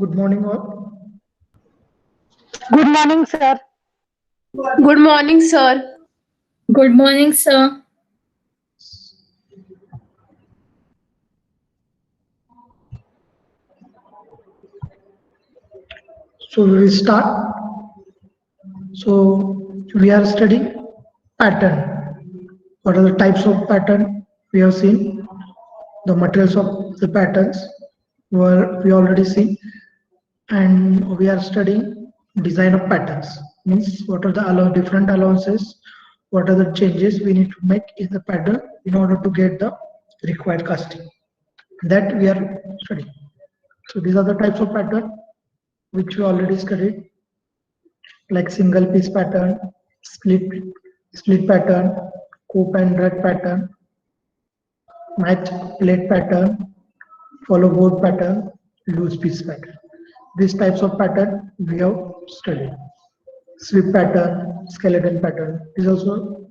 Good morning, all. Good morning, sir. Good morning, sir. Good morning, sir. So we will start. So we are studying pattern. What are the types of pattern we have seen? The materials of the patterns were we already seen, and we are studying design of patterns. Means what are the different allowances? What are the changes we need to make in the pattern in order to get the required casting? That we are studying. So these are the types of pattern which we already studied, like single piece pattern, split split pattern, coupe and rut pattern, match plate pattern, follow board pattern, loose piece pattern. These types of pattern we have studied. Sweep pattern, skeleton pattern is also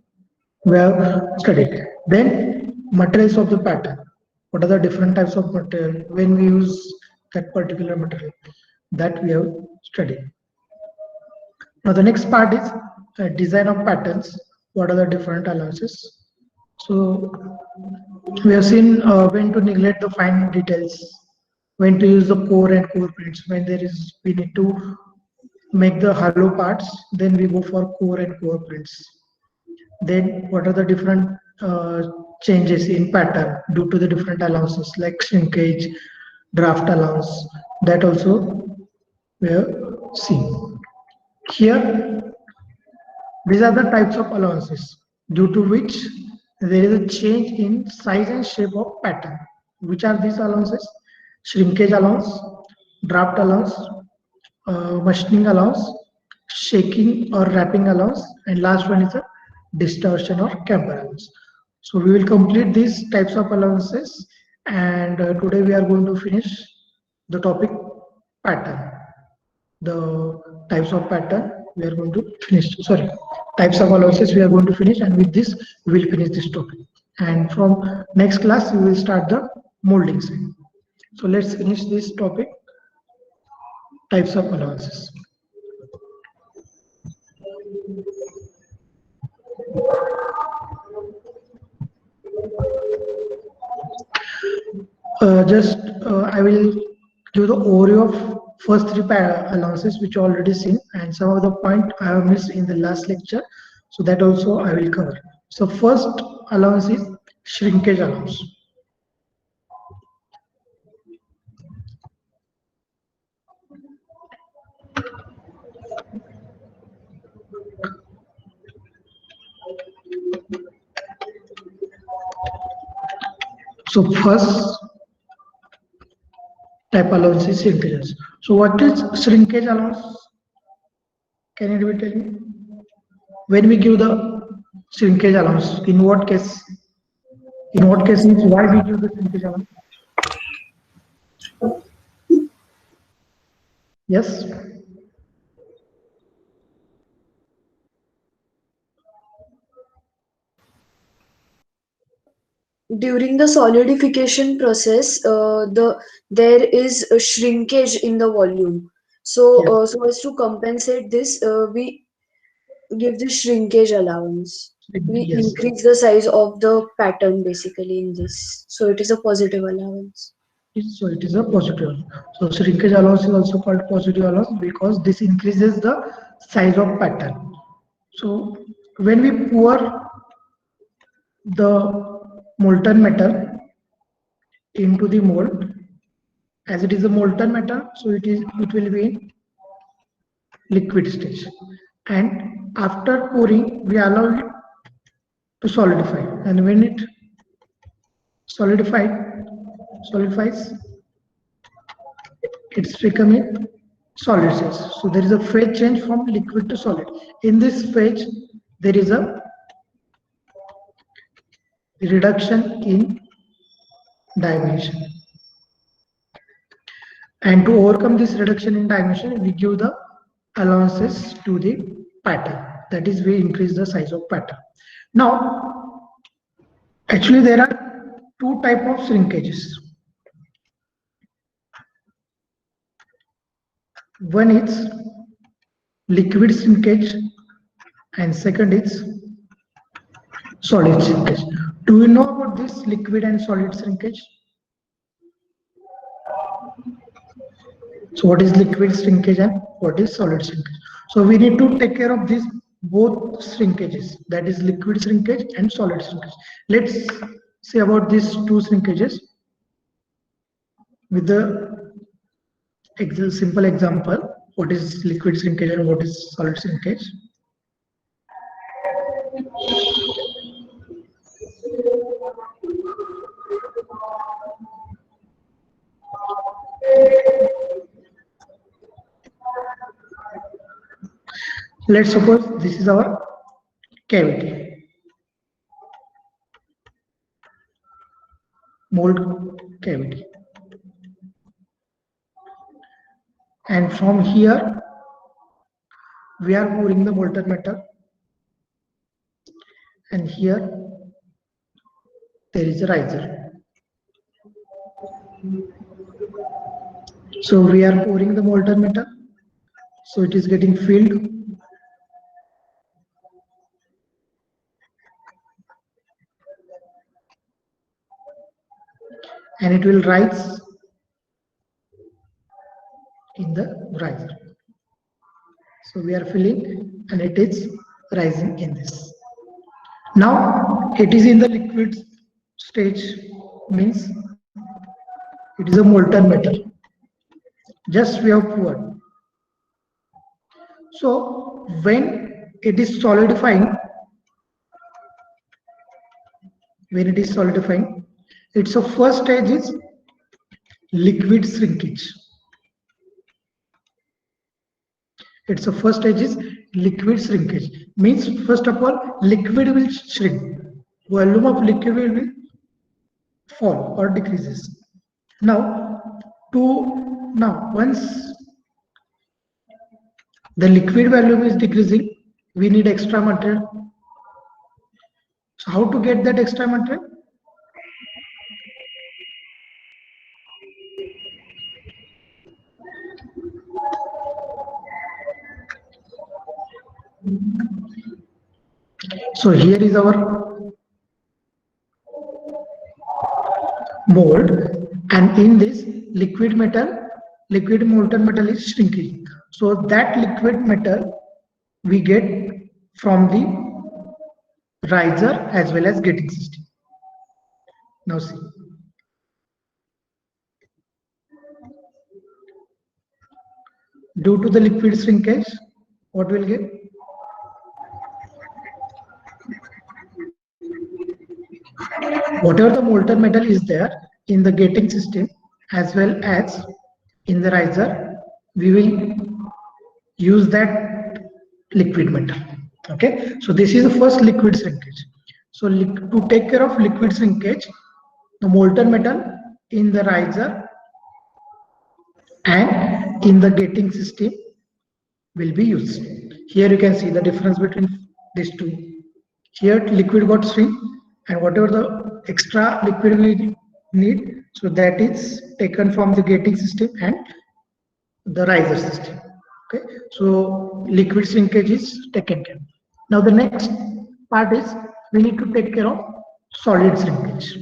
we have studied. Then materials of the pattern. What are the different types of material when we use that particular material? That we have studied. Now the next part is design of patterns. What are the different allowances? So we have seen when to neglect the fine details, when to use the core and core prints. When there is we need to make the hollow parts, then we go for core and core prints. Then what are the different changes in pattern due to the different allowances like shrinkage, draft allowance. That also we have seen. Here these are the types of allowances due to which there is a change in size and shape of pattern. Which are these allowances? Shrinkage allowance, draft allowance, machining allowance, shaking or wrapping allowance, and last one is a distortion or camber allowance. So we will complete these types of allowances, and today we are going to finish the topic pattern. The types of pattern we are going to finish. Sorry, types of allowances we are going to finish, and with this we will finish this topic. And from next class we will start the molding side. So let's finish this topic, types of allowances. Just I will give the overview of first three allowances which you already seen, and some of the point I have missed in the last lecture, so that also I will cover. So first allowance is shrinkage allowance. So first type allowance is shrinkage. So what is shrinkage allowance? Can anybody tell me? When we give the shrinkage allowance, in what case? In what case means why we give the shrinkage allowance? Yes. During the solidification process, there is a shrinkage in the volume. So, Yes. so as to compensate this, we give the shrinkage allowance. We Yes. increase the size of the pattern basically in this. So it is a positive allowance. So it is a positive. So shrinkage allowance is also called positive allowance because this increases the size of pattern. So when we pour the molten metal into the mold, as it is a molten metal, so it will be in liquid stage. And after pouring, we allow it to solidify. And when it solidifies, it's becoming solid stage. So there is a phase change from liquid to solid. In this phase, there is a reduction in dimension. And to overcome this reduction in dimension, we give the allowances to the pattern. That is, we increase the size of pattern. Now, actually, there are two types of shrinkages. One is liquid shrinkage and second is solid shrinkage. Do you know about this liquid and solid shrinkage? So what is liquid shrinkage and what is solid shrinkage? So we need to take care of these both shrinkages, that is liquid shrinkage and solid shrinkage. Let's see about these two shrinkages with the simple example. What is liquid shrinkage and what is solid shrinkage? Let's suppose this is our cavity, mold cavity, and from here we are pouring the molten metal, and here there is a riser. So we are pouring the molten metal, so it is getting filled. And it will rise in the riser. So we are filling and it is rising in this. Now it is in the liquid stage, means it is a molten metal. Just we have poured. So when it is solidifying, its first stage is liquid shrinkage. Its first stage is liquid shrinkage. Means first of all, liquid will shrink. Volume of liquid will fall or decreases. Now once the liquid volume is decreasing, we need extra material. So how to get that extra material? So here is our mold, and in this liquid molten metal is shrinking. So that liquid metal we get from the riser as well as gating system. Now see. Due to the liquid shrinkage, what we'll get? Whatever the molten metal is there in the gating system as well as in the riser, we will use that liquid metal. Okay, so this is the first liquid shrinkage. So to take care of liquid shrinkage, the molten metal in the riser and in the gating system will be used. Here you can see the difference between these two. Here liquid got shrink, and whatever the extra liquid we need, so that is taken from the gating system and the riser system. Okay, so liquid shrinkage is taken care of. Now the next part is we need to take care of solid shrinkage.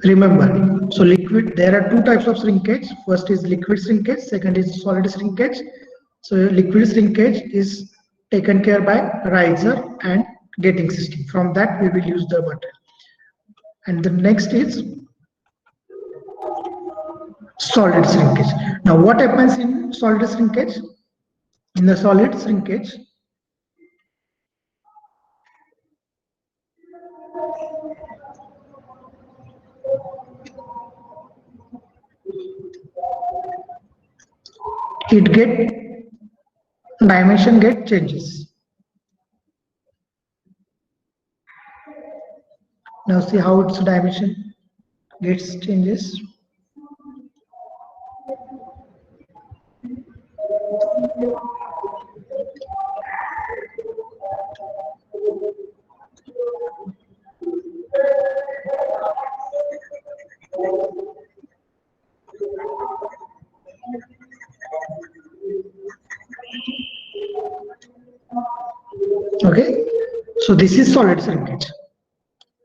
Remember, so liquid, there are two types of shrinkage. First is liquid shrinkage, second is solid shrinkage. So liquid shrinkage is taken care by riser and gating system. From that we will use the material. And the next is solid shrinkage. Now what happens in solid shrinkage? In the solid shrinkage, dimension get changes. Now see how its dimension gets changes. Okay, so this is solid shrinkage.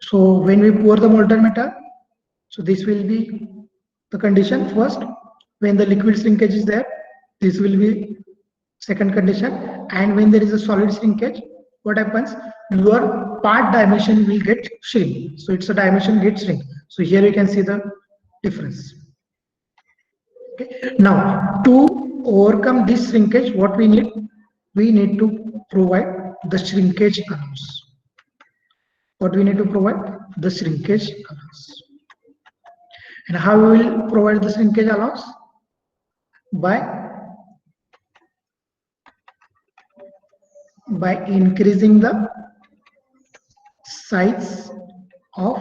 So when we pour the molten metal, so this will be the condition first. When the liquid shrinkage is there, this will be second condition. And when there is a solid shrinkage, what happens? Your part dimension will get shrink. So it's a dimension get shrink. So here you can see the difference. Okay. Now to overcome this shrinkage, what we need? We need to provide the shrinkage allowance. What we need to provide? The shrinkage allowance. And how we will provide the shrinkage allowance? By increasing the size of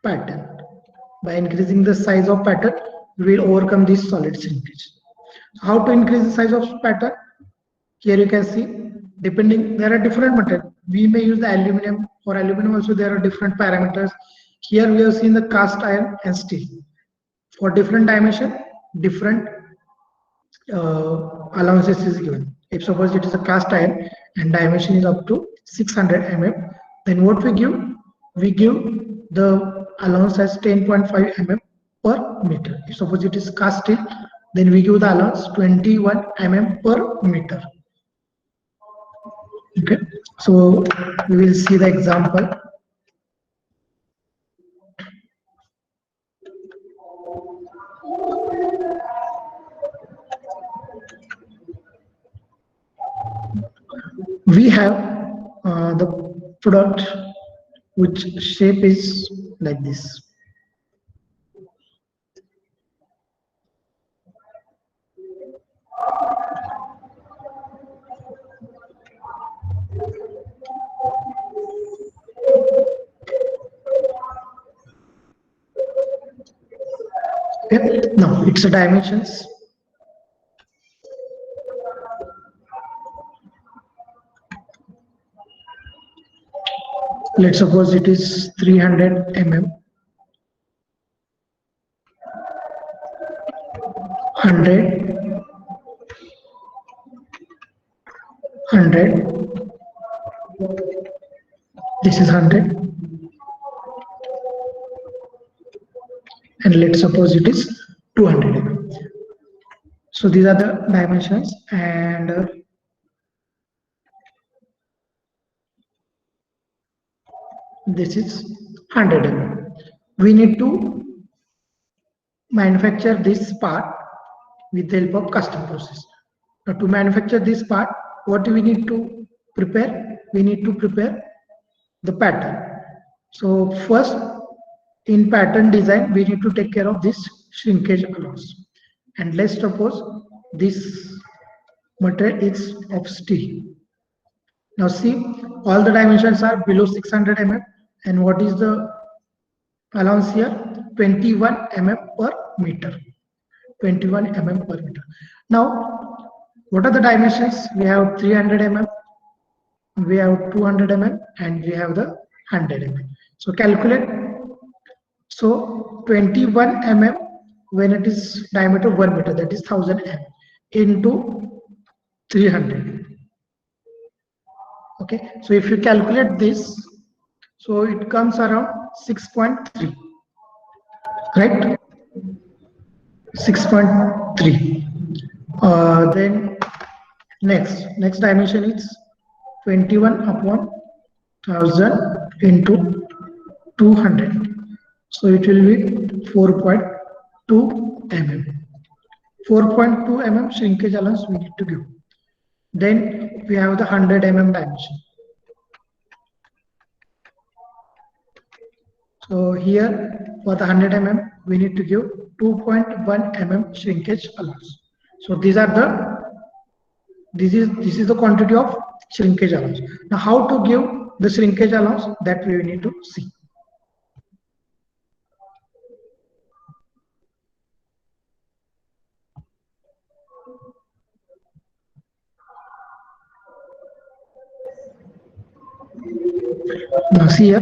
pattern. By increasing the size of pattern, we will overcome this solid shrinkage. How to increase the size of pattern? Here you can see, depending, there are different material. We may use the aluminum. For aluminum also there are different parameters. Here we have seen the cast iron and steel. For different dimension, different allowances is given. If suppose it is a cast iron and dimension is up to 600 mm, then what we give? We give the allowance as 10.5 mm per meter. If suppose it is cast steel, then we give the allowance 21 mm per meter. Okay, so we will see the example. We have the product which shape is like this. Okay. Now it's a dimensions. Let's suppose it is 300 mm, 100, 100. This is 100, and let's suppose it is 200 mm. So these are the dimensions, and this is 100 mm. We need to manufacture this part with the help of custom process. Now to manufacture this part, what do we need to prepare? We need to prepare the pattern. So first, in pattern design, we need to take care of this shrinkage allowance. And let's suppose this material is of steel. Now see, all the dimensions are below 600 mm, and what is the allowance here? 21 mm per meter. 21 mm per meter. Now, what are the dimensions? We have 300 mm, we have 200 mm, and we have the 100 mm. So calculate. So 21 mm when it is diameter 1 meter, that is 1000 mm into 300. Okay, so if you calculate this, so it comes around 6.3, right? 6.3. Then next dimension is 21 upon 1000 into 200. So it will be 4.2 mm. 4.2 mm shrinkage allowance we need to give. Then we have the 100 mm dimension. So here for the 100 mm we need to give 2.1 mm shrinkage allowance. So these are the this is the quantity of shrinkage allowance. Now how to give the shrinkage allowance, that we need to see. Now see here.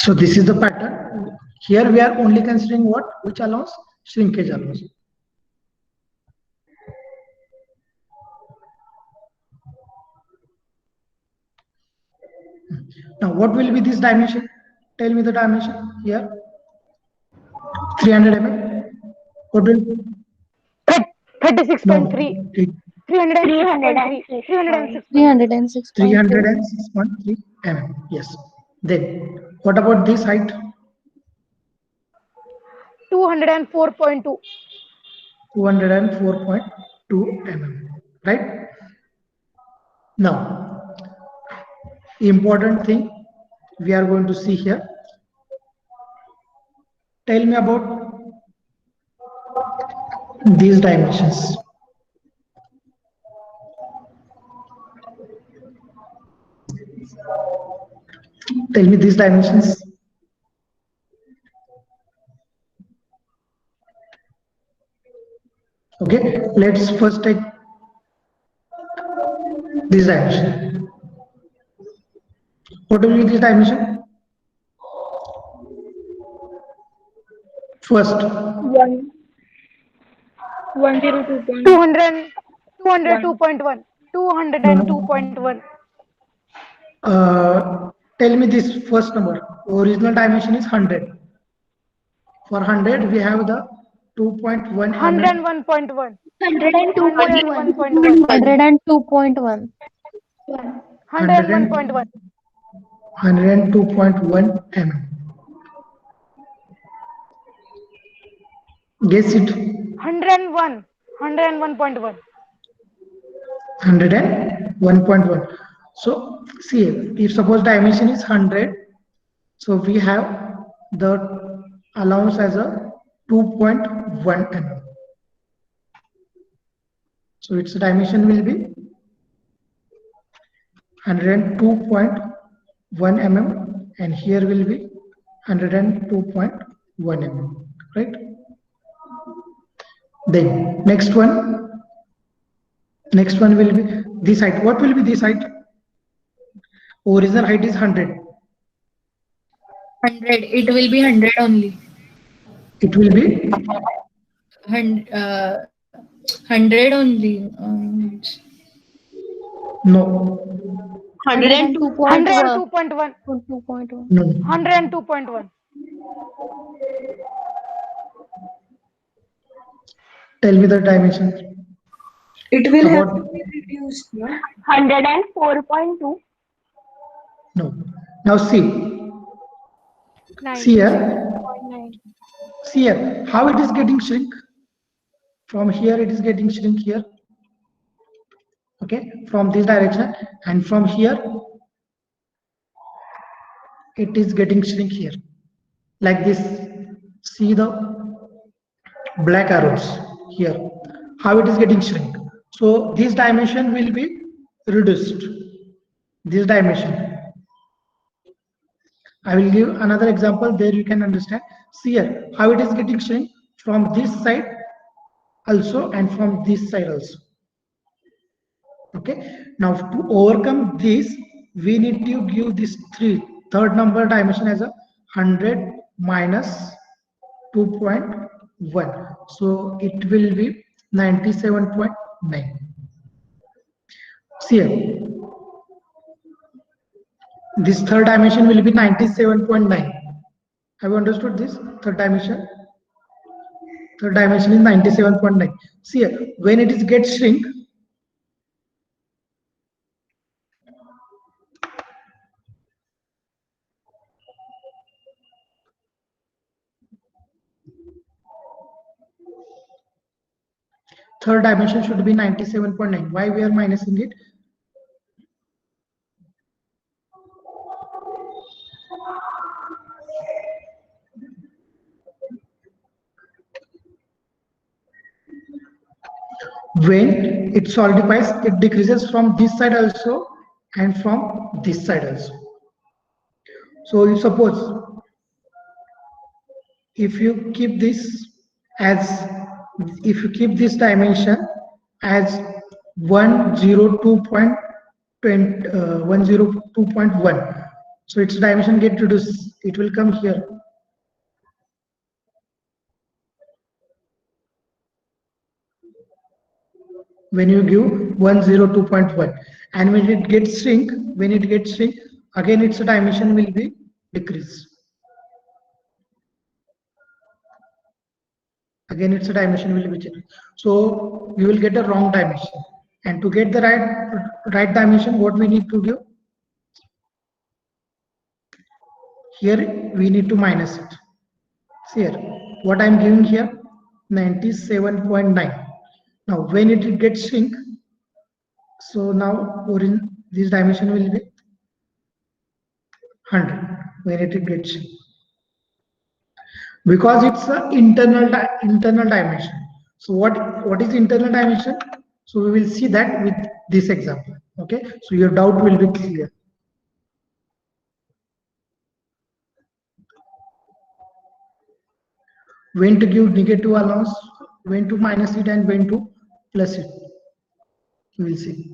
So this is the pattern. Here we are only considering what? Which allowance? Shrinkage allowance. Now what will be this dimension? Tell me the dimension here. 300 mm. What will? 36.3. 306.3. 306.3 mm. Yes. Then what about this height? 204.2. 204.2 mm. Right? Now, important thing we are going to see here. Tell me about these dimensions. Tell me these dimensions. Okay, let's first take this dimension. What will be this dimension? First, 102.1. 202.1. 202.1. tell me this first number. Original dimension is 100. For 100, we have the 2.1 mm. 101.1. 102.1. 101.1. 102.1. 102.1 mm. Guess it. 101. 101.1. 101.1. So see, if suppose dimension is 100, so we have the allowance as a 2.1 mm. So its dimension will be 102.1 mm, and here will be 102.1 mm, right? Then next one will be this height. What will be this height? Original height is 100. 100. It will be 100 only. It will be 100 only. no. 102.1. 102.1. No. 102.1. Tell me the dimension. It will have About- to be reduced, no? 104.2. No. Now see. See here. 97.9. See here. How it is getting shrink? From here it is getting shrink here. Okay. From this direction, and from here it is getting shrink here. Like this. See the black arrows here. How it is getting shrink? So this dimension will be reduced. This dimension. I will give another example, there you can understand. See here, how it is getting shrink from this side also and from this side also. Okay. Now to overcome this, we need to give this third number dimension as a 100 minus 2.1. So it will be 97.9. See here. This third dimension will be 97.9. Have you understood this? Third dimension? Third dimension is 97.9. See here, when it is get shrink, third dimension should be 97.9. Why we are minusing it? When it solidifies, it decreases from this side also and from this side also. So you suppose if you keep this dimension as 102.1, So its dimension get reduced. It will come here. When you give 102.1, and when it gets shrink, again its dimension will be decreased. Again its dimension will be changed. So you will get a wrong dimension. And to get the right dimension, what we need to do? Here we need to minus it. See here, what I am giving here, 97.9. Now when it gets shrink, so now this dimension will be 100 when it gets shrink. Because it's an internal dimension. So what is internal dimension? So we will see that with this example. Okay, so your doubt will be clear. When to give negative allowance, when to minus it, and when to plus it. We will see.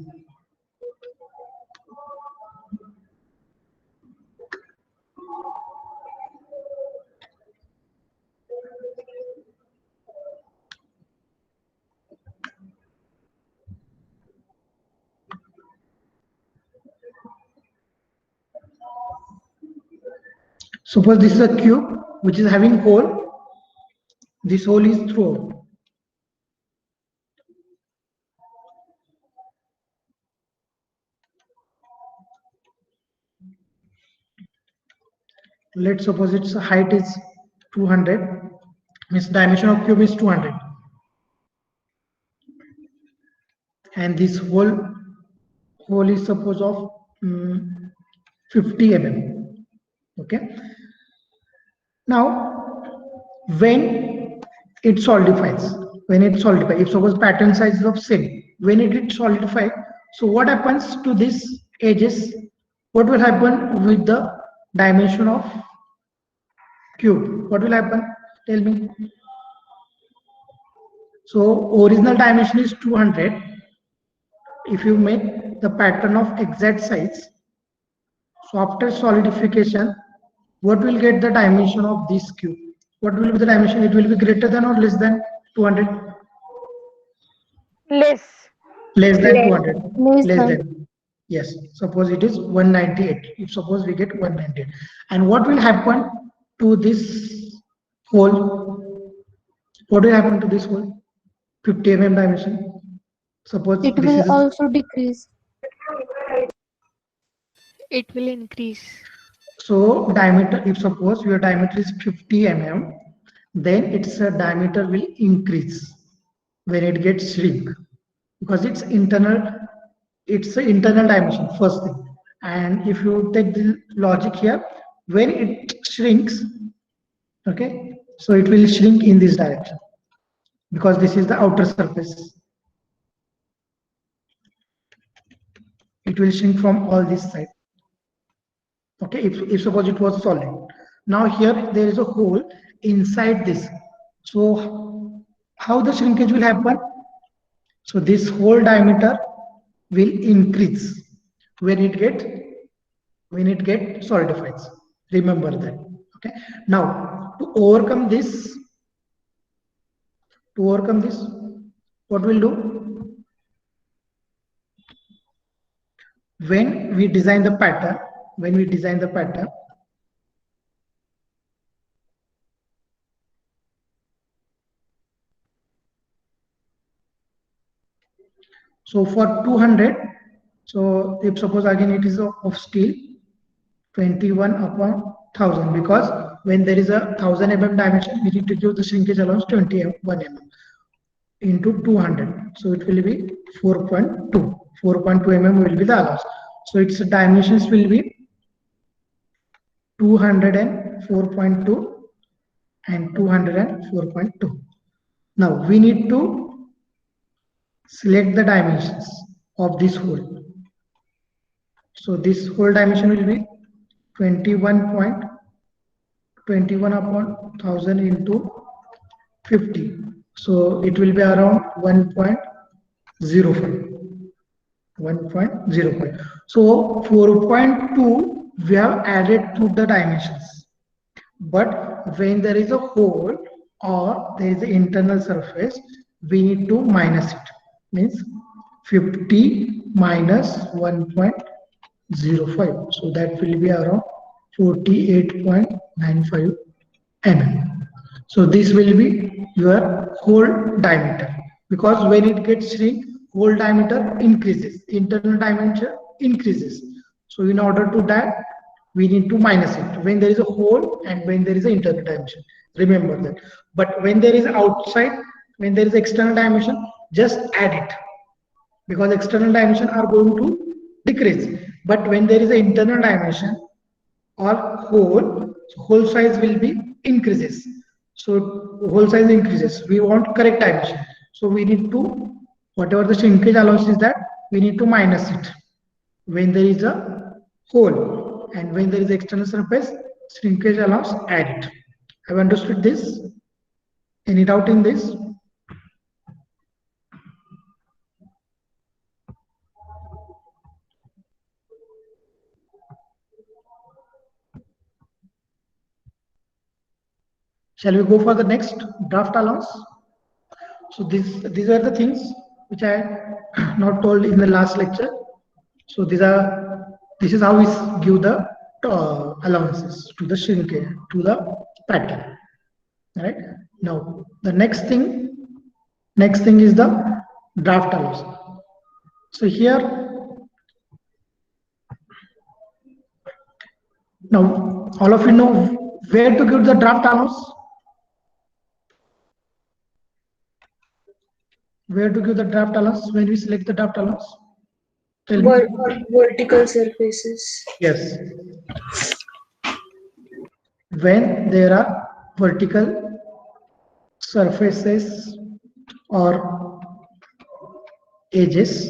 Suppose this is a cube which is having hole. This hole is through. Let's suppose its height is 200. Means dimension of cube is 200. And this hole is suppose of 50 mm. Okay. Now, when it solidifies, if suppose pattern size is of same, when it solidified, so what happens to these edges? What will happen with the dimension of cube? What will happen? Tell me. So original dimension is 200. If you make the pattern of exact size, so after solidification, what will get the dimension of this cube? What will be the dimension? It will be greater than or less than 200? Less. Less than 200. Less Less than. than. Yes. Suppose it is 198. If suppose we get 198. And what will happen to this hole? What will happen to this hole? 50 mm dimension. Suppose It this will is also decrease. It will increase. so diameter. If suppose your diameter is 50 mm, then its diameter will increase when it gets shrink, because it's internal dimension first thing. And if you take the logic here, when it shrinks, okay, so it will shrink in this direction because this is the outer surface. It will shrink from all this side. Okay, if suppose it was solid. Now here there is a hole inside this. So how the shrinkage will happen? So this whole diameter will increase when it get solidifies. Remember that. Okay. Now to overcome this, what we'll do? When we design the pattern, so for 200, so if suppose again it is of steel, 21/1000, because when there is a 1000 mm dimension, we need to give the shrinkage allowance 21 mm into 200. So it will be 4.2. 4.2 mm will be the allowance. So its dimensions will be 204.2 and 204.2. Now we need to select the dimensions of this hole. So this whole dimension will be 21/1000 into 50. So it will be around 1.05. 1.05. So 4.2 we have added to the dimensions. But when there is a hole or there is an internal surface, we need to minus it. Means 50 minus 1.05. So that will be around 48.95 mm. So this will be your hole diameter, because when it gets shrink, hole diameter increases, internal dimension increases. So in order to that, we need to minus it when there is a hole and when there is an internal dimension. Remember that. But when there is outside, when there is external dimension, just add it, because external dimension are going to decrease. But when there is an internal dimension or hole, hole size will be increases. So hole size increases. We want correct dimension. So we need to, whatever the shrinkage allows is that, we need to minus it when there is a hole, and when there is external surface, shrinkage allows, add it. Have you understood this? Any doubt in this? Shall we go for the next draft allowance? So these are the things which I not told in the last lecture. So this is how we give the allowances to the shrinkage, to the pattern. Right? Now the next thing is the draft allowance. So here, now all of you know where to give the draft allowance. Where to give the draft allowance when we select the draft allowance? Tell me. Vertical surfaces. Yes. When there are vertical surfaces or edges,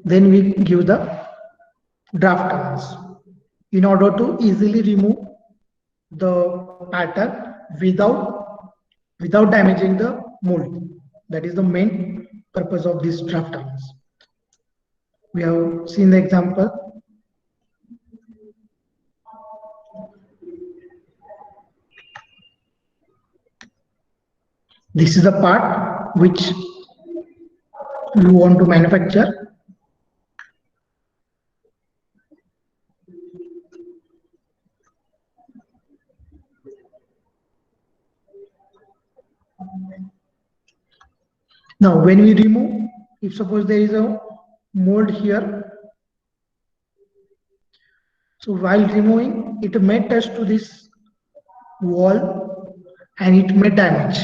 then we give the draft allowance in order to easily remove the pattern without damaging the mold. That is the main purpose of this draft allowance. We have seen the example. This is the part which you want to manufacture. Now, when we remove, if suppose there is a mold here, so while removing, it may touch to this wall and it may damage.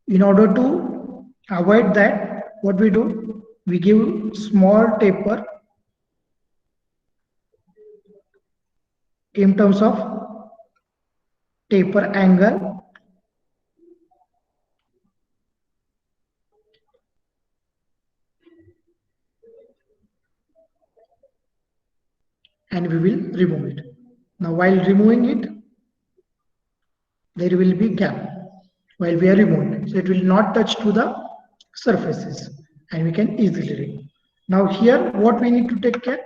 In order to avoid that, what we do, we give small taper in terms of taper angle, and we will remove it. Now while removing it, there will be gap while we are removing it. So it will not touch to the surfaces and we can easily remove. Now here what we need to take care,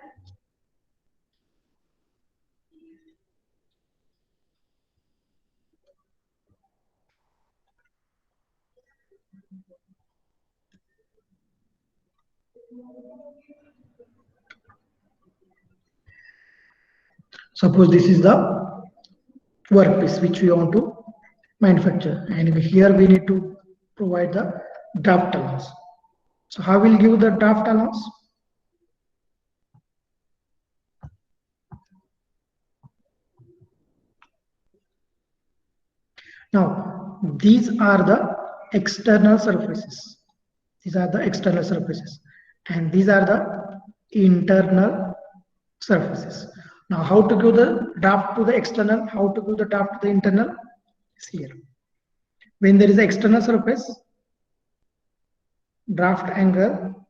suppose this is the workpiece which we want to manufacture, and here we need to provide the draft allowance. So how will give the draft allowance? Now these are the external surfaces. These are the external surfaces, and these are the internal surfaces. Now how to give the draft to the external, how to give the draft to the internal is here. When there is an external surface, draft angle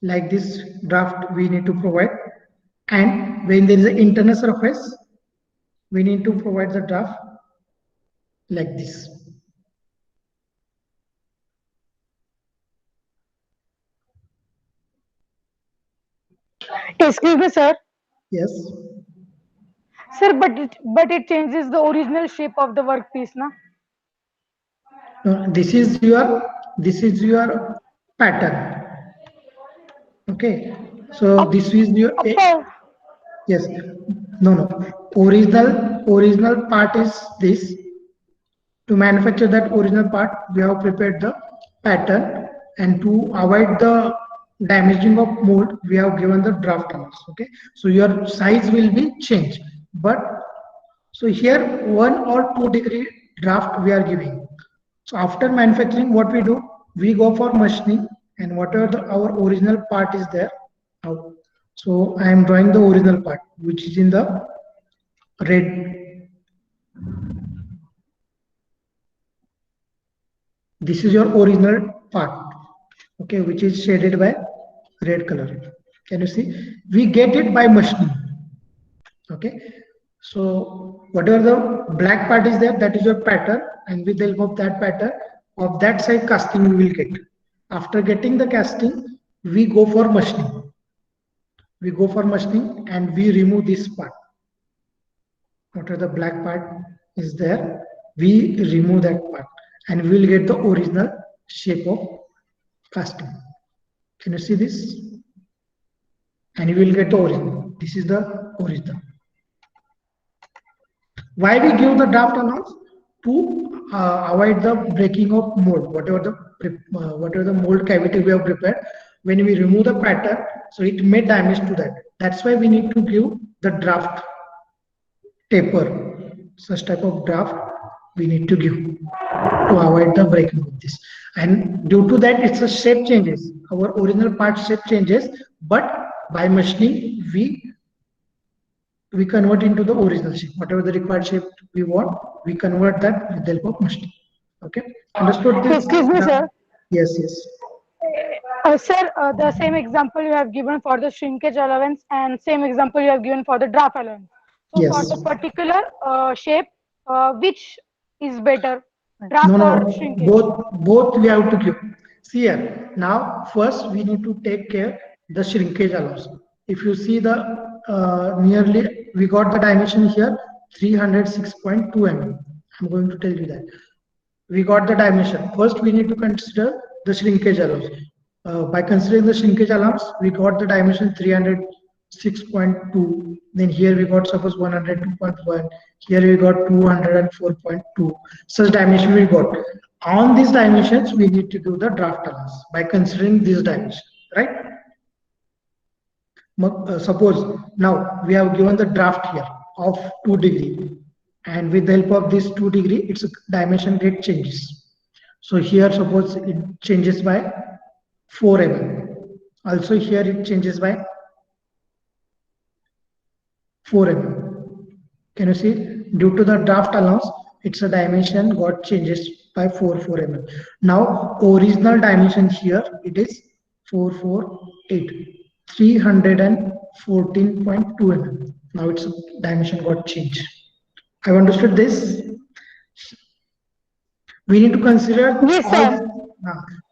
like this draft we need to provide, and when there is an internal surface, we need to provide the draft like this. Excuse me, sir. Yes. Sir, but it changes the original shape of the workpiece, na? This is your pattern. Okay. So this is your Upper. yes. No. Original part is this. To manufacture that original part, we have prepared the pattern, and to avoid the damaging of mold, we have given the draft allowance. Okay, so your size will be changed, but so here 1 or 2 degree draft we are giving. So after manufacturing, what we do, we go for machining, and whatever our original part is there. Out. So I am drawing the original part, which is in the red. This is your original part, okay, which is shaded by red color. Can you see? We get it by machining. Okay, so whatever the black part is there, that is your pattern, and with the help of that pattern, of that side casting we will get. After getting the casting, we go for machining. We go for machining and we remove this part. Whatever the black part is there, we remove that part, and we will get the original shape of casting. Can you see this? And you will get the original. This is the original. Why we give the draft allowance? To avoid the breaking of mold. Whatever the mold cavity we have prepared, when we remove the pattern, so it may damage to that. That's why we need to give the draft taper. Such type of draft we need to give to avoid the breaking of this. And due to that, it's a shape changes. Our original part shape changes, but by machining we convert into the original shape. Whatever the required shape we want, we convert that with the help of machining. Okay, understood this? Excuse me, sir. Yes, yes. Sir, the same example you have given for the shrinkage allowance and same example you have given for the draft allowance. So for Yes. the particular shape, which is better, No, draft or no, shrinkage? both we have to give. See here, now first we need to take care the shrinkage allowance. If you see the nearly, we got the dimension here 306.2 mm. I'm going to tell you that. We got the dimension. First we need to consider the shrinkage allowance. By considering the shrinkage allowance, we got the dimension 306.2. Then here we got suppose 102.1. Here we got 204.2. Such dimension we got. On these dimensions, we need to do the draft allowance by considering this dimension, right? Suppose now we have given the draft here of 2 degree, and with the help of this 2 degree, its dimension get changes. So here suppose it changes by 4 mm. Also here it changes by 4 mm. Can you see? Due to the draft allowance, its a dimension got changes by 4 mm. Now original dimension here it is 448. 314.2 mm. Now its dimension got changed. Have you understood this? We need to consider Yes, sir.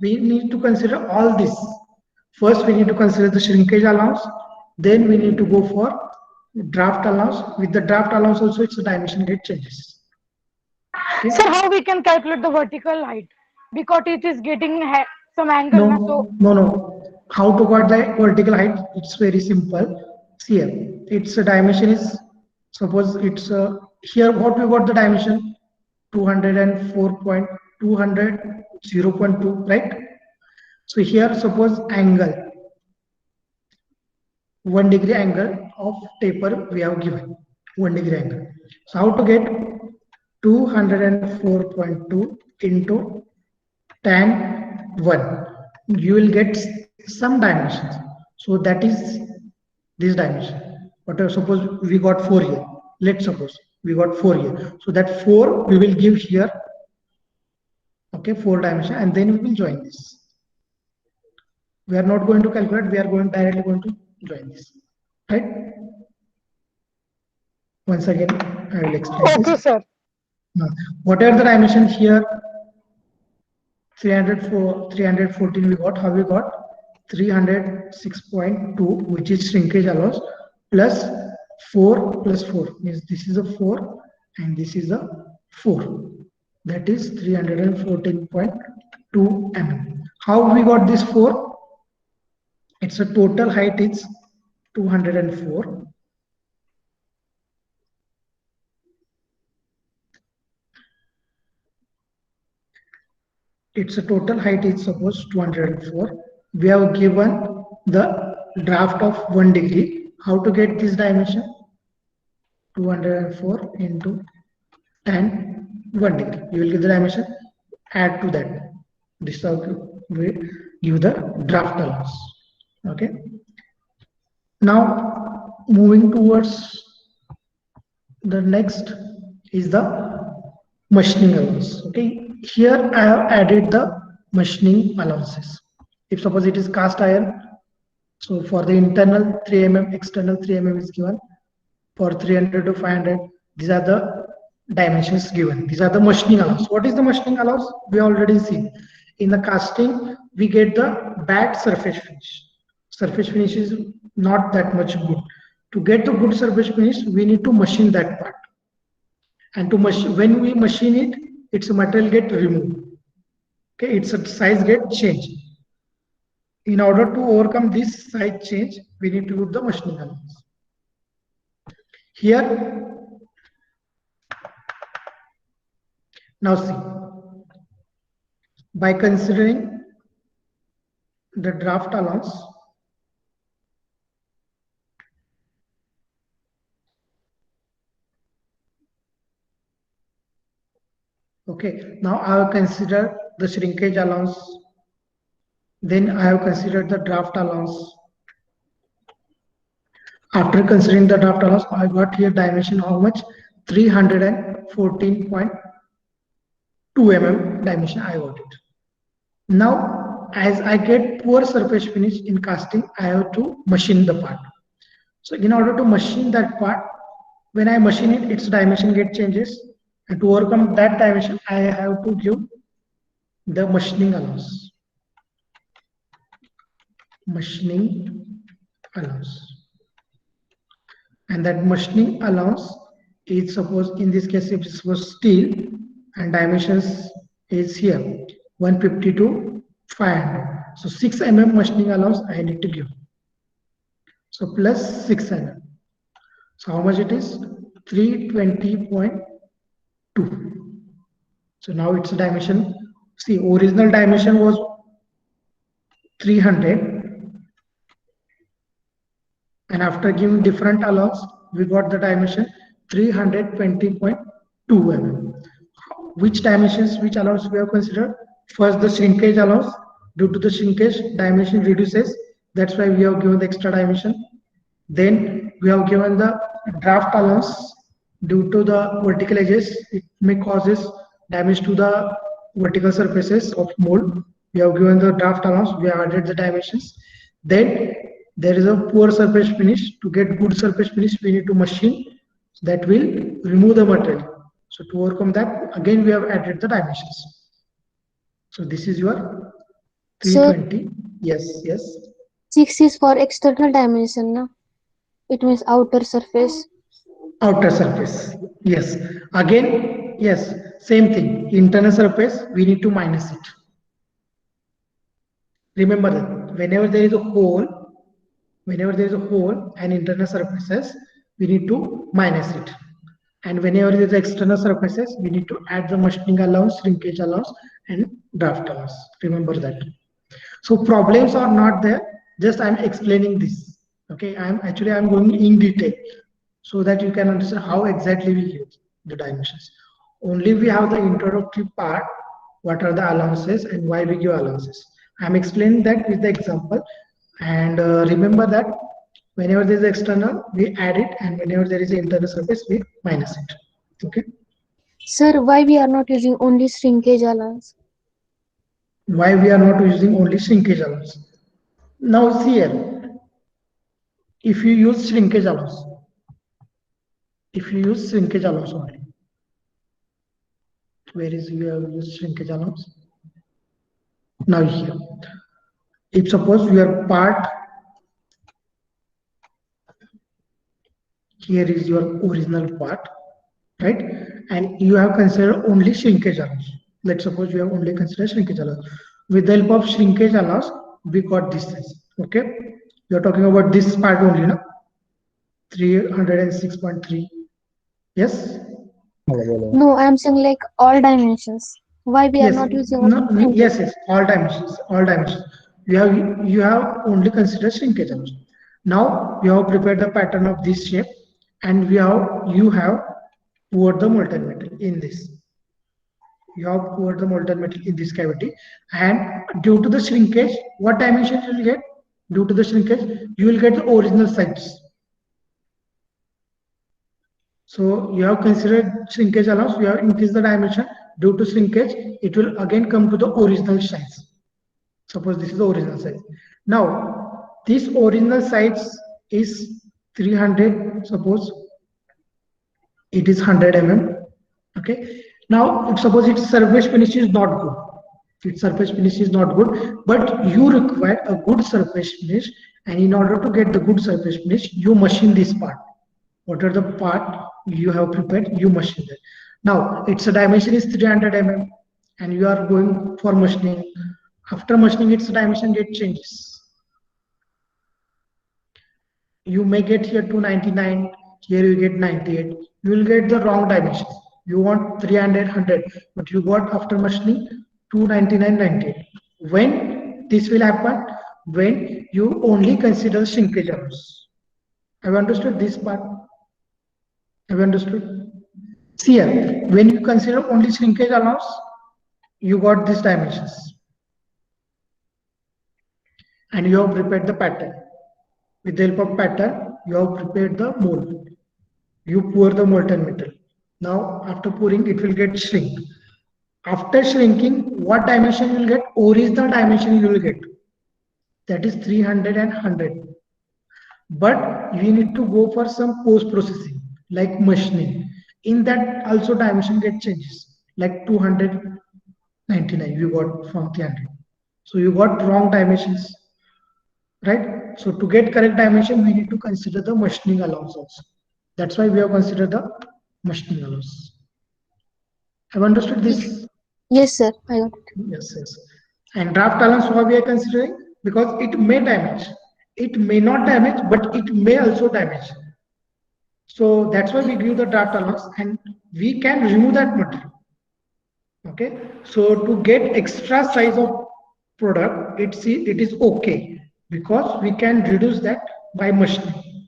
we need to consider all this. First, we need to consider the shrinkage allowance. Then we need to go for draft allowance. With the draft allowance also, its dimension get changes. Okay? Sir, how we can calculate the vertical height? Because it is getting some angle, na? So No. How to got the vertical height? It's very simple. See here, its dimension is, suppose it's here what we got the dimension 0.2, right? So here suppose angle 1 degree angle of taper we have given 1 degree angle. So how to get 204.2 into tan 1? You will get some dimensions. So that is this dimension. Whatever, suppose we got 4 here. Let's suppose we got 4 here. So that 4 we will give here. Okay, 4 dimension, and then we will join this. We are not going to calculate, we are directly going to join this. Right? Once again, I will explain okay, this. sir. Whatever the dimension here, 304, 314 we got. How we got? 306.2, which is shrinkage allowance, plus 4 plus 4 means this is a 4 and this is a 4. That is 314.2 mm. How we got this 4? It's a total height is 204. Its a total height is suppose 204. We have given the draft of 1 degree. How to get this dimension? 204 into 10, 1 degree. You will get the dimension, add to that. This is how we give the draft allowance. Okay. Now moving towards the next is the machining allowance. Okay. Here I have added the machining allowances. If suppose it is cast iron, so for the internal 3 mm, external 3 mm is given. For 300 to 500, these are the dimensions given. These are the machining allowance. What is the machining allowance? We already seen. In the casting, we get the bad surface finish. Surface finish is not that much good. To get the good surface finish, we need to machine that part. And to machine, when we machine it, its material get removed. Okay, its size get changed. In order to overcome this size change, we need to use the machining allowance. Here, now see, by considering the draft allowance, okay, now I have considered the shrinkage allowance, then I have considered the draft allowance. After considering the draft allowance, I got here dimension how much? 314.2 mm dimension I got it. Now, as I get poor surface finish in casting, I have to machine the part. So in order to machine that part, when I machine it, its dimension get changes. And to overcome that dimension, I have to give the machining allowance. Machining allowance. And that machining allowance is, suppose in this case, if it was steel and dimensions is here 150 to 500. So 6 mm machining allowance I need to give. So plus 6 mm. So how much it is? 320.2. So now its dimension. See, original dimension was 300. And after giving different allowance, we got the dimension 320.2 mm. Which dimensions, which allowance we have considered? First, the shrinkage allowance. Due to the shrinkage, dimension reduces. That's why we have given the extra dimension. Then we have given the draft allowance. Due to the vertical edges, it may causes damage to the vertical surfaces of mold. We have given the draft allowance. We have added the dimensions. Then there is a poor surface finish. To get good surface finish, we need to machine that will remove the material. So to overcome that, again we have added the dimensions. So this is your 320. Yes, yes. 6 is for external dimension, no? It means outer surface. Outer surface. Yes. Again, yes, same thing. Internal surface, we need to minus it. Remember that whenever there is a hole, and internal surfaces, we need to minus it. And whenever there is external surfaces, we need to add the machining allowance, shrinkage allowance, and draft allowance. Remember that. So problems are not there. Just I'm explaining this. Okay, I'm going in detail so that you can understand how exactly we use the dimensions. Only we have the introductory part. What are the allowances and why we give allowances? I'm explaining that with the example. And remember that whenever there is external, we add it, and whenever there is an internal surface, we minus it. Okay. Sir, why we are not using only shrinkage allowance? Why we are not using only shrinkage allowance? Now, see here, if you use shrinkage allowance, only, Where is you have used shrinkage allowance? Now here. If suppose your part, here is your original part, right? And you have considered only shrinkage allowance. Let's suppose you have only considered shrinkage allowance. With the help of shrinkage allowance, we got this size. Okay, you're talking about this part only, no? 306.3. Yes. No, I'm saying like all dimensions. Why we are Yes. not using No. only Yes. Yes. All dimensions. All dimensions. You have only considered shrinkage allowance. Now you have prepared the pattern of this shape, and you have poured the molten metal in this. You have poured the molten metal in this cavity, and due to the shrinkage, what dimension you will get? Due to the shrinkage, you will get the original size. So you have considered shrinkage allowance, you have increased the dimension. Due to shrinkage, it will again come to the original size. Suppose this is the original size. Now, this original size is 300, suppose it is 100 mm. Okay. Now, if suppose its surface finish is not good, its surface finish is not good, but you require a good surface finish, and in order to get the good surface finish, you machine this part. What are the part you have prepared? You machine it. Now, its dimension is 300 mm, and you are going for machining. After machining, its dimension get changes. You may get here 299, here you get 98. You will get the wrong dimensions. You want 300, 100, but you got after machining 299, 98. When this will happen? When you only consider shrinkage allowance. Have you understood this part? Have you understood? See here, when you consider only shrinkage allowance, you got these dimensions. And you have prepared the pattern. With the help of pattern, you have prepared the mold. You pour the molten metal. Now, after pouring, it will get shrink. After shrinking, what dimension you will get? Original dimension you will get. That is 300 and 100. But you need to go for some post processing like machining. In that also dimension get changes, like 299 you got from 300. So you got wrong dimensions, right? So to get correct dimension, we need to consider the machining allowance also. That's why we have considered the machining allowance. Have you understood this? Yes, sir. I got it. Yes, yes. And draft allowance, why we are considering? Because it may damage. It may not damage, but it may also damage. So that's why we give the draft allowance, and we can remove that material. Okay. So to get extra size of product, it is okay, because we can reduce that by machining.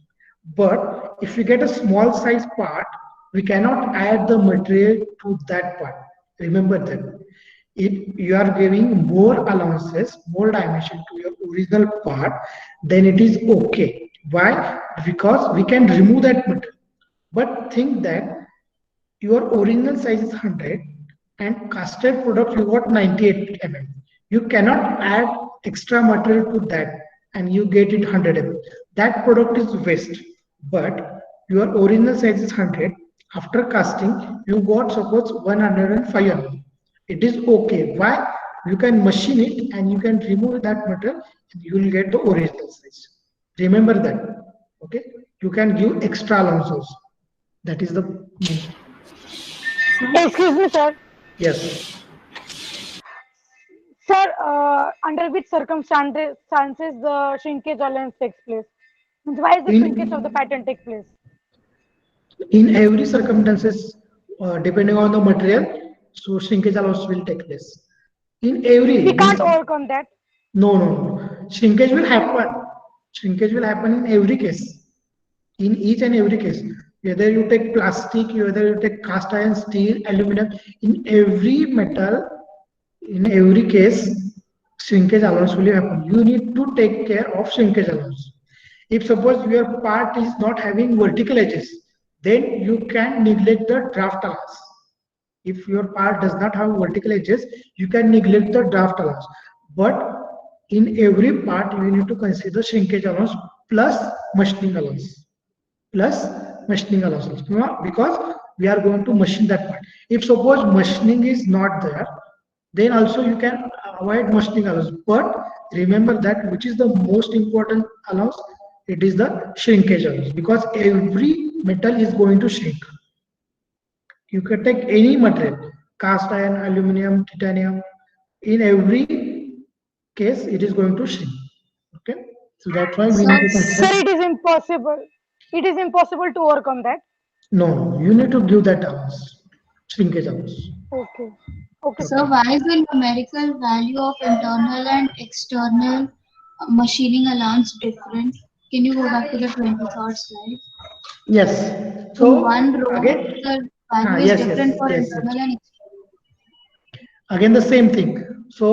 But if we get a small size part, we cannot add the material to that part. Remember that. If you are giving more allowances, more dimension to your original part, then it is okay. Why? Because we can remove that material. But think that your original size is 100 and casted product you got 98 mm. You cannot add extra material to that and you get it 100 mm. That product is waste. But your original size is 100. After casting, you got suppose 105 mm. It is okay. Why? You can machine it and you can remove that material and you will get the original size. Remember that. Okay. You can give extra allowance also. That is the main. Excuse me, sir. Yes. Sir, under which circumstances the shrinkage allowance takes place? Means why is the In- shrinkage of the pattern take place? In every circumstances, depending on the material, so shrinkage allowance will take place. In every We can't overcome that. no. Shrinkage will happen. Shrinkage will happen in every case. In each and every case, whether you take plastic, whether you take cast iron, steel, aluminum, in every metal, in every case, shrinkage allowance will happen. You need to take care of shrinkage allowance. If suppose your part is not having vertical edges, then you can neglect the draft allowance. If your part does not have vertical edges, you can neglect the draft allowance. But in every part, you need to consider shrinkage allowance plus machining allowance. Plus machining allowance. Because we are going to machine that part. If suppose machining is not there, then also you can avoid machining allowance. But remember that which is the most important allowance, it is the shrinkage allowance, because every metal is going to shrink. You can take any material, cast iron, aluminum, titanium, in every case it is going to shrink. Okay, so that's why we need to Sir, consider. it is impossible. It is impossible to overcome that. No, you need to give that allowance, shrinkage allowance. Okay. Okay, So sir. why is the numerical value of internal and external machining allowance different? Can you go back to the 23rd slide? Yes. In one So row, again, the value is yes, different yes, for yes, yes. internal and external. Again, the same thing. So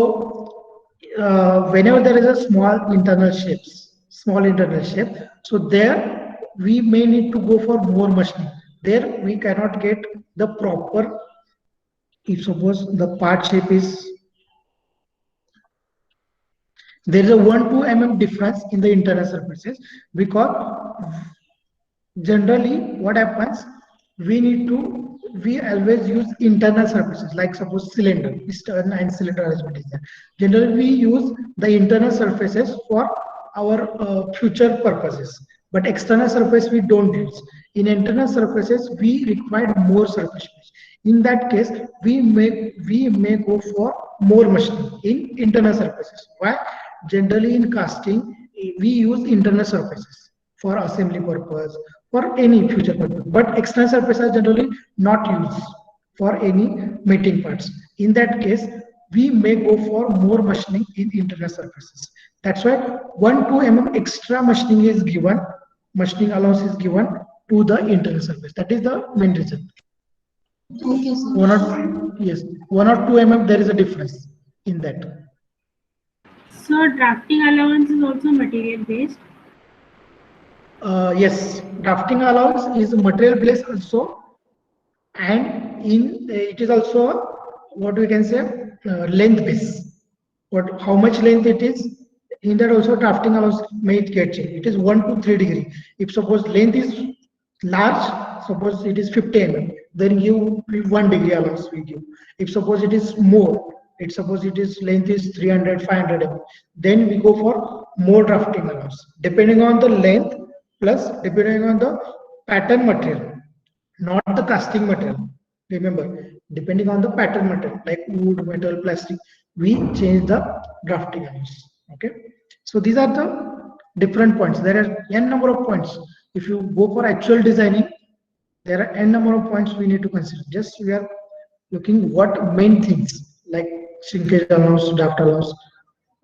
whenever there is a small internal shape, so there we may need to go for more machining. There we cannot get the proper. If suppose the part shape is, there is a 1-2 mm difference in the internal surfaces, because generally what happens, we always use internal surfaces, like suppose cylinder, piston and cylinder arrangement is there. Generally we use the internal surfaces for our future purposes, but external surface we don't use. In internal surfaces we require more surface use. In that case we may go for more machining in internal surfaces. Why? Generally in casting we use internal surfaces for assembly purpose, for any future purpose. But external surfaces are generally not used for any mating parts. In that case, we may go for more machining in internal surfaces. That's why 1-2 mm extra machining allowance is given to the internal surface. That is the main reason. Okay, sir. 1 or 2 mm there is a difference in that. So drafting allowance is also material based. Yes, drafting allowance is material based also, and in it is also what we can say length base. What how much length it is, in that also drafting allowance may get changed. It is 1 to 3 degree. If suppose length is large, suppose it is 50 mm, then you 1 degree allowance we give. If suppose it is more, it suppose it is length is 300 500 mm, then we go for more drafting allowance depending on the length plus depending on the pattern material, not the casting material. Remember, depending on the pattern material like wood, metal, plastic, we change the drafting allowance. Okay, so these are the different points. There are n number of points. If you go for actual designing, there are n number of points we need to consider. Just we are looking what main things like shrinkage allowance, draft allowance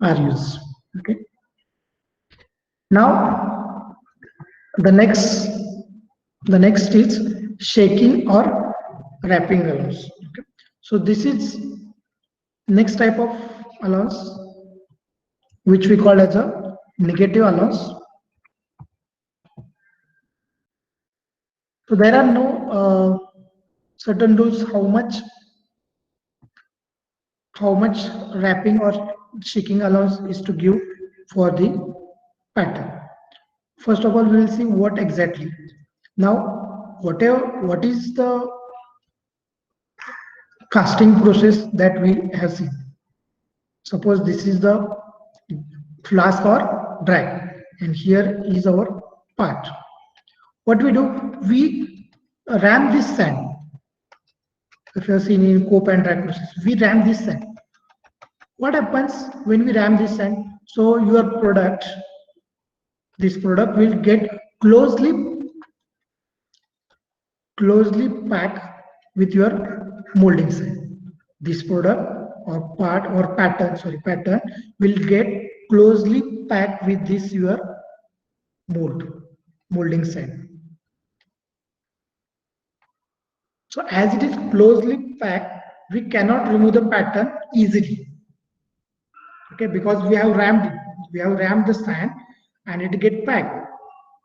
are used. Okay. Now the next is shaking or wrapping allowance. Okay. So this is next type of allowance which we call as a negative allowance. So there are no certain rules how much wrapping or shaking allowance is to give for the pattern. First of all, we will see what exactly. Now, what is the casting process that we have seen? Suppose this is the flask or drag, and here is our part. What we do? We ram this sand. If you have seen in cope and drag process, we ram this sand. What happens when we ram this sand? So your product, this product will get closely packed with your molding sand. This product or part or pattern will get closely packed with this your molding sand. So as it is closely packed, we cannot remove the pattern easily. Okay, because we have rammed the sand and it get packed.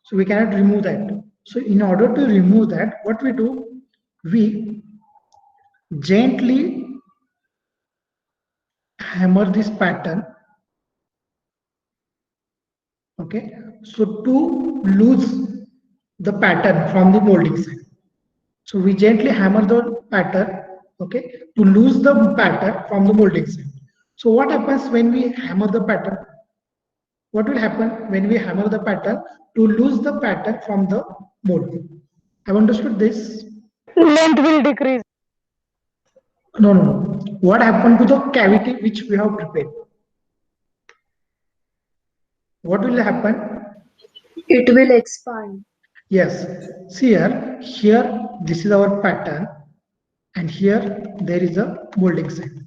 So we cannot remove that. So in order to remove that, what we do? We gently hammer this pattern. Okay, so to lose the pattern from the molding side. So we gently hammer the pattern, okay, to lose the pattern from the molding side. So what happens when we hammer the pattern? What will happen when we hammer the pattern to lose the pattern from the mold? Have understood this? Length will decrease. No, no, no. What happened to the cavity which we have prepared? What will happen? It will expand. Yes. See here this is our pattern, and here there is a molding side.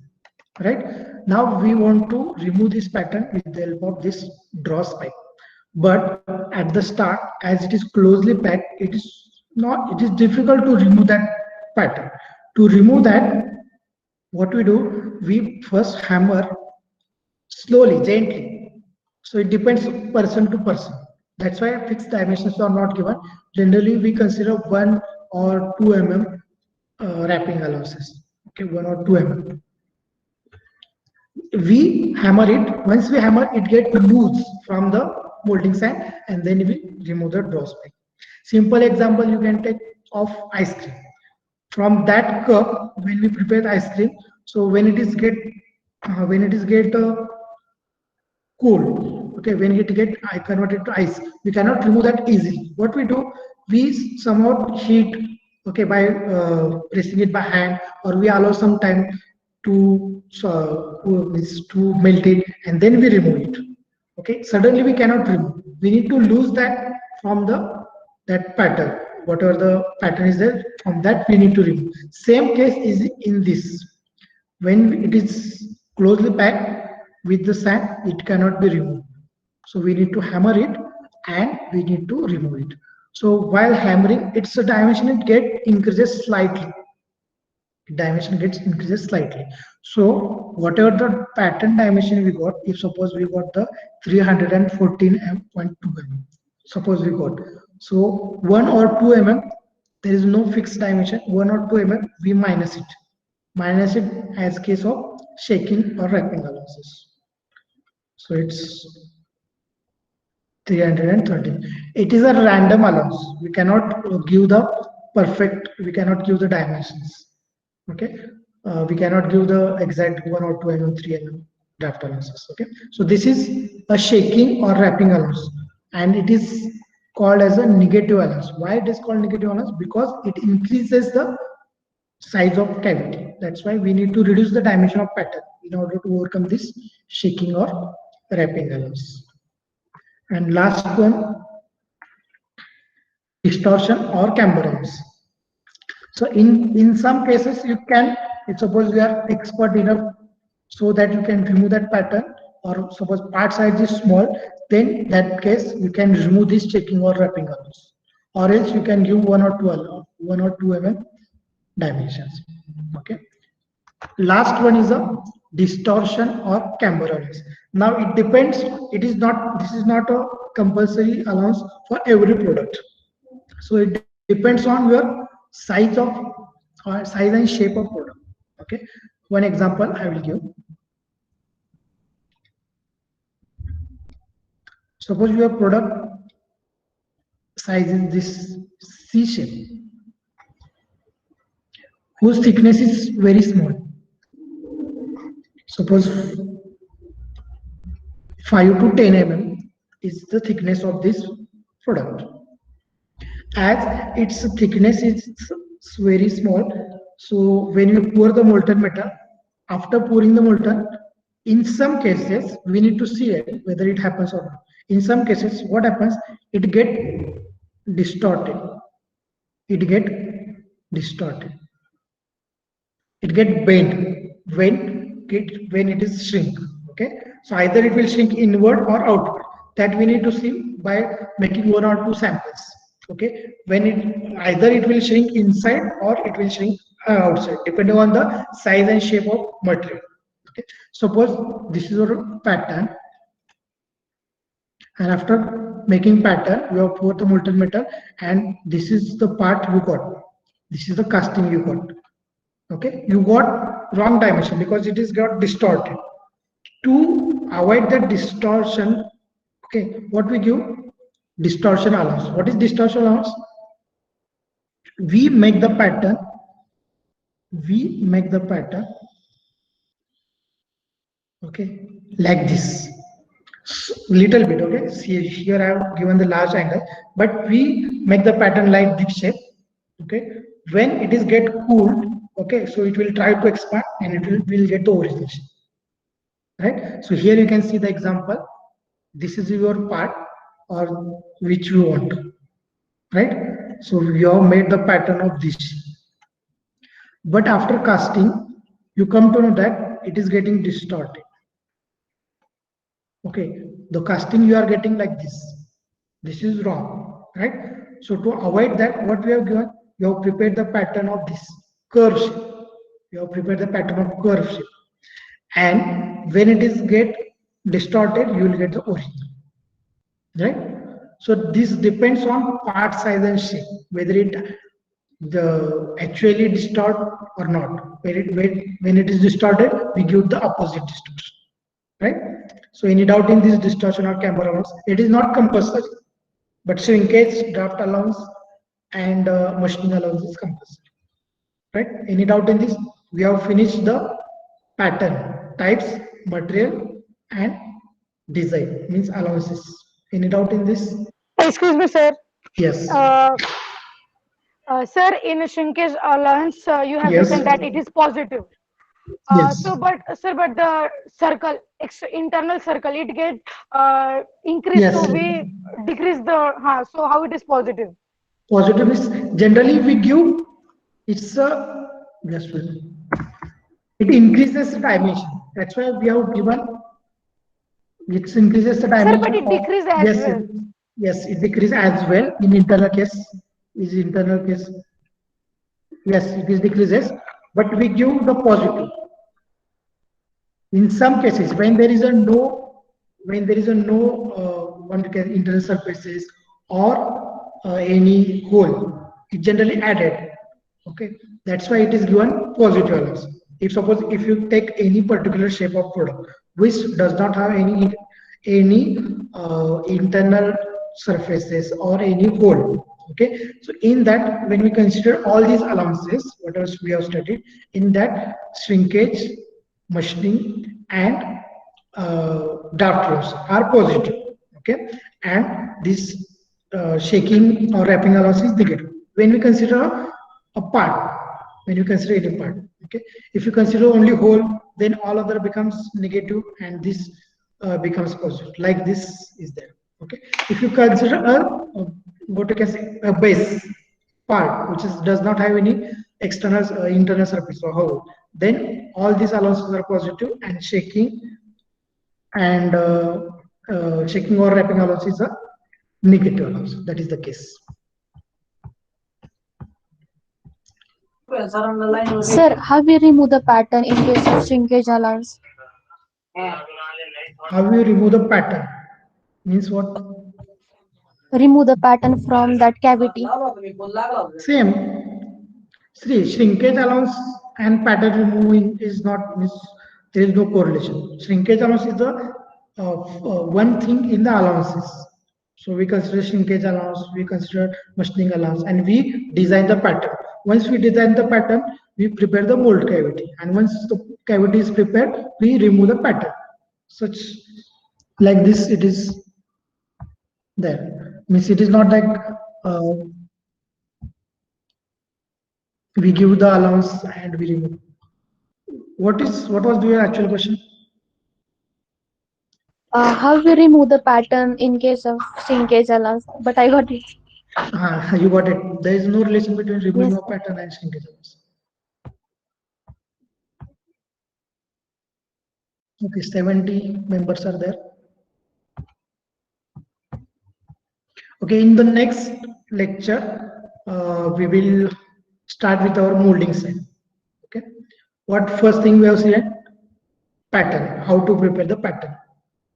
Right? Now we want to remove this pattern with the help of this dross pipe. But at the start, as it is closely packed, it is difficult to remove that pattern. To remove that, what we do, we first hammer slowly, gently. So it depends person to person. That's why fixed dimensions are not given. Generally, we consider 1 or 2 mm wrapping allowances. Okay, 1 or 2 mm. We hammer it. Once we hammer, it gets loose from the molding side, and then we remove the dross pipe. Simple example you can take of ice cream. From that cup, when we prepare the ice cream, so when it is get cool, okay, when it get converted to ice, we cannot remove that easily. What we do, we somehow heat, okay, by pressing it by hand, or we allow some time to to melt it, and then we remove it. Okay, suddenly we cannot remove. We need to lose that from that pattern. Whatever the pattern is there, from that we need to remove. Same case is in this. When it is closely packed with the sand, it cannot be removed. So we need to hammer it, and we need to remove it. So while hammering, its dimension increases slightly. Dimension gets increases slightly. So whatever the pattern dimension we got, if suppose we got the 314.2 mm, suppose we got, so 1 or 2 mm, there is no fixed dimension. 1 or 2 mm, we minus it as case of shaking or wrapping allowances. So it's 313. It is a random allowance. We cannot give the perfect, we cannot give the dimensions. Okay, we cannot give the exact 1 or 2 mm, 3 mm draft allowances. Okay, so this is a shaking or wrapping allowance, and it is called as a negative allowance. Why it is called negative allowance? Because it increases the size of cavity. That's why we need to reduce the dimension of pattern in order to overcome this shaking or wrapping allowance. And last one, distortion or camber allowance. So in some cases you can, if suppose you are expert enough so that you can remove that pattern, or suppose part size is small, then in that case you can remove this checking or wrapping allowance, or else you can give 1 or 2 mm dimensions. Okay. Last one is a distortion or camber allowance. Now it depends. This is not a compulsory allowance for every product. So it depends on your size and shape of product. Okay, one example I will give. Suppose your product size is this C shape, whose thickness is very small. Suppose 5 to 10 mm is the thickness of this product. As its thickness is very small, so when you pour the molten metal, after pouring the molten, in some cases we need to see it whether it happens or not. In some cases, what happens, it get distorted, it get bent when it is shrink. Okay, so either it will shrink inward or outward. That we need to see by making 1 or 2 samples. Okay, when it will shrink inside or it will shrink outside, depending on the size and shape of material. Okay, suppose this is our pattern, and after making pattern, we have poured the molten metal, and this is the part you got. This is the casting you got. Okay, you got wrong dimension because it is got distorted. To avoid that distortion, okay, what we give? Distortion allowance. What is distortion allowance? we make the pattern. We make the pattern. Okay, like this. Little bit. Okay. See, here I have given the large angle, but we make the pattern like this shape. Okay. When it is get cooled, okay, so it will try to expand and it will get the original shape. Right. So here you can see the example. This is your part or which you want. Right. So you have made the pattern of this. But after casting, you come to know that it is getting distorted. Okay, the casting you are getting like this. This is wrong, right? So to avoid that, what we have given, you have prepared the pattern of this curve shape. You have prepared the pattern of curve shape. And when it is get distorted, you will get the original. Right? So this depends on part size and shape, whether it actually distort or not. When it is distorted, we give the opposite distortion. Right? So any doubt in this distortion or camber allowance? It is not compulsory, but shrinkage, draft allowance, and machining allowance is compulsory. Right? Any doubt in this? We have finished the pattern, types, material, and design, means allowances. Any doubt in this? Excuse me, sir. Yes. Sir, in shrinkage allowance, you have Yes. written that it is positive. Yes. So, but sir, but the circle, internal circle, it get increased, Yes. so we decrease the. So how it is positive? Positive is generally we give. It's a just wait. It increases the dimension. That's why we have given. It increases the dimension. Sir, but it decreases as yes, well. Yes, it decreases as well in internal case. Is internal case. Yes, it is decreases, but we give the positive. In some cases, when there is a no one can internal surfaces or any hole, it generally added. Okay, that's why it is given positive allowance. If suppose if you take any particular shape of product which does not have any internal surfaces or any hole. Okay, so in that, when we consider all these allowances, whatever we have studied, in that shrinkage, machining, and draft loss are positive. Okay, and this shaking or wrapping allowance is negative. When we consider a part, when you consider any part, okay, if you consider only whole, then all other becomes negative and this becomes positive. Like this is there. Okay, if you consider what you can say a base part which is does not have any external internal surface or hole, then all these allowances are positive, and shaking and shaking or wrapping allowance is a negative allowance. That is the case. Sir, how we remove the pattern in case of shrinkage allowance? How you remove the pattern? Means what? Remove the pattern from that cavity. Same. See, shrinkage allowance and pattern removing is not, there is no correlation. Shrinkage allowance is the one thing in the allowances. So we consider shrinkage allowance, we consider machining allowance, and we design the pattern. Once we design the pattern, we prepare the mold cavity, and once the cavity is prepared, we remove the pattern. Such like this, it is there. Means it is not like we give the allowance and we remove. What was your actual question? How we remove the pattern in case of shrinkage allowance? But I got it. You got it. There is no relation between removing Yes. a pattern and shrinkage allowance. Okay, 70 members are there. Okay, in the next lecture, we will start with our molding side. Okay, what first thing we have seen? Pattern, how to prepare the pattern.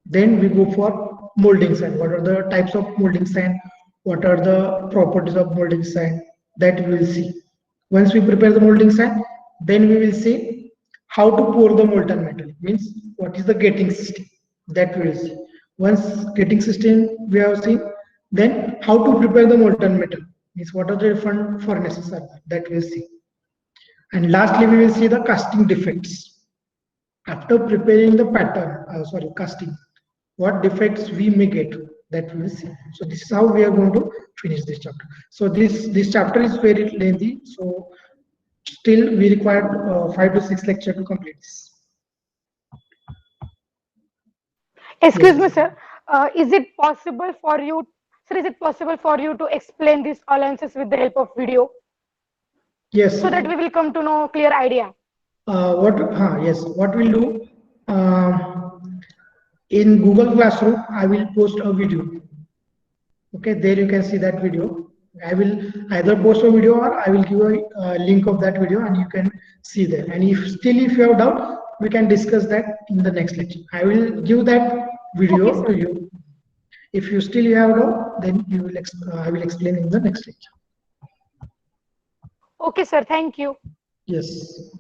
Then we go for molding sand. What are the types of molding sand? What are the properties of molding sand? That we will see. Once we prepare the molding sand, then we will see how to pour the molten metal. Means what is the getting system? That we will see. Once getting system we have seen, then how to prepare the molten metal. Means what are the different furnaces are there, that we'll see. And lastly, we will see the casting defects. After preparing the pattern, casting, what defects we may get, that we will see. So this is how we are going to finish this chapter. So this chapter is very lengthy. So still we require 5 to 6 lecture to complete this. Excuse Yes. me, sir. Is it possible for you, sir, is it possible for you to explain these allowances with the help of video Yes. so that we will come to know clear idea? What we'll do, in Google Classroom, I will post a video. Okay, there you can see that video. I will either post a video or I will give a link of that video and you can see there. And if you have doubt, we can discuss that in the next lecture. I will give that video Okay, sir. to you. If you still have doubt, then you will I will explain in the next lecture. Okay, sir. Thank you. Yes.